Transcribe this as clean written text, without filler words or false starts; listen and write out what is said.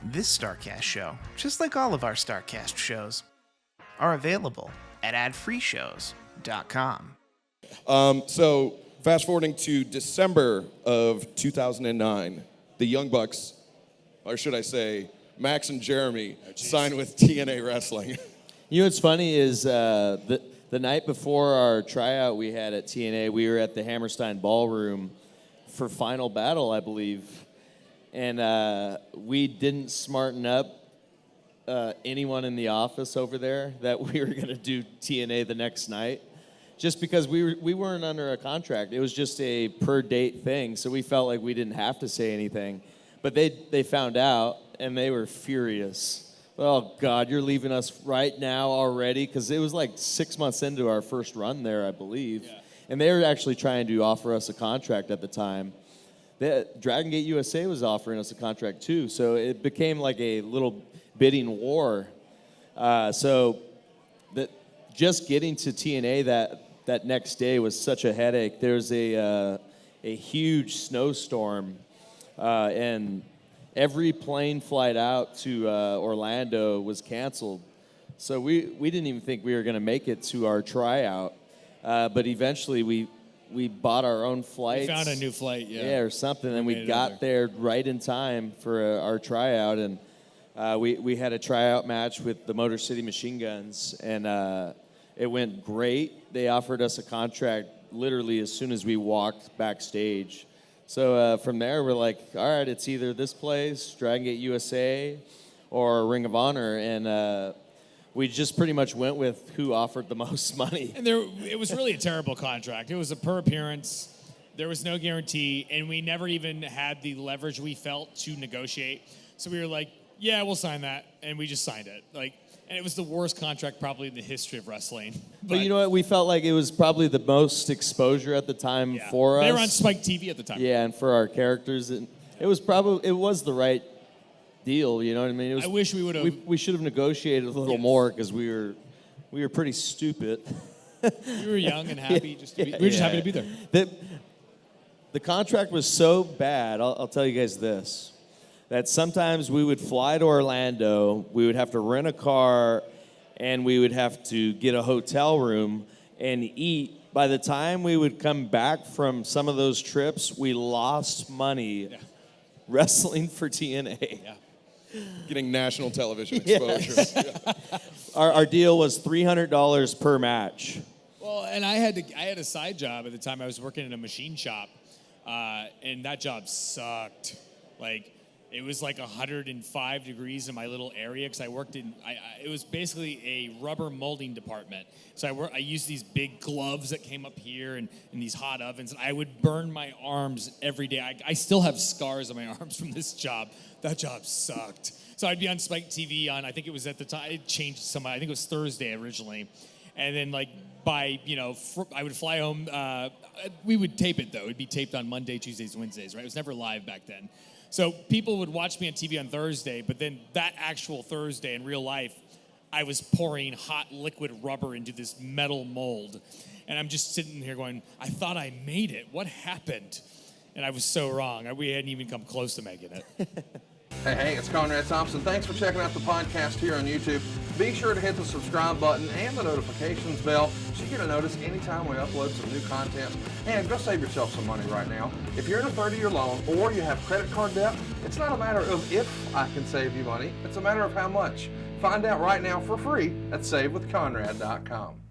This Starrcast show, just like all of our Starrcast shows, are available at adfreeshows.com. So fast forwarding to December of 2009, the Young Bucks, or should I say Max and Jeremy, signed with TNA Wrestling. You know what's funny is the night before our tryout we had at TNA, we were at the Hammerstein Ballroom for Final Battle, I believe. And we didn't smarten up anyone in the office over there that we were going to do TNA the next night, just because we weren't under a contract. It was just a per date thing, so we felt like we didn't have to say anything. But they found out, and they were furious. Oh, God, you're leaving us right now already? Because it was like 6 months into our first run there, I believe. Yeah. And they were actually trying to offer us a contract at the time. Dragon Gate USA was offering us a contract too, so it became like a little bidding war. So just getting to TNA that next day was such a headache. There's a huge snowstorm, and every plane flight out to Orlando was canceled. So we didn't even think we were going to make it to our tryout, but eventually we bought our own flights. We found a new flight, yeah. Yeah, or something, and we got there right in time for our tryout, and we had a tryout match with the Motor City Machine Guns, and it went great. They offered us a contract literally as soon as we walked backstage. So from there, we're like, all right, it's either this place, Dragon Gate USA, or Ring of Honor, and we just pretty much went with who offered the most money. And it was really a terrible contract. It was a per appearance. There was no guarantee, and we never even had the leverage we felt to negotiate. So we were like, yeah, we'll sign that, and we just signed it. And it was the worst contract probably in the history of wrestling. But you know what? We felt like it was probably the most exposure at the time for us. They were on Spike TV at the time. Yeah, and for our characters, it was the right deal, you know what I mean? I wish we would have. We should have negotiated a little more because we were pretty stupid. We were young and happy. We were just happy to be there. The contract was so bad. I'll tell you guys this: that sometimes we would fly to Orlando, we would have to rent a car, and we would have to get a hotel room and eat. By the time we would come back from some of those trips, we lost money wrestling for TNA. Yeah. Getting national television exposure. Yeah. Our deal was $300 per match. Well, and I had a side job at the time. I was working in a machine shop, and that job sucked. It was like 105 degrees in my little area because I worked in. It was basically a rubber molding department. So I used these big gloves that came up here and these hot ovens. And I would burn my arms every day. I still have scars on my arms from this job. That job sucked. So I'd be on Spike TV on. I think it was at the time. It changed some. I think it was Thursday originally, and then I would fly home. We would tape it though. It'd be taped on Monday, Tuesdays, Wednesdays. Right? It was never live back then. So people would watch me on TV on Thursday, but then that actual Thursday in real life, I was pouring hot liquid rubber into this metal mold. And I'm just sitting here going, I thought I made it. What happened? And I was so wrong. We hadn't even come close to making it. Hey, it's Conrad Thompson. Thanks for checking out the podcast here on YouTube. Be sure to hit the subscribe button and the notifications bell so you get a notice anytime we upload some new content. And go save yourself some money right now. If you're in a 30-year loan or you have credit card debt, it's not a matter of if I can save you money. It's a matter of how much. Find out right now for free at SaveWithConrad.com.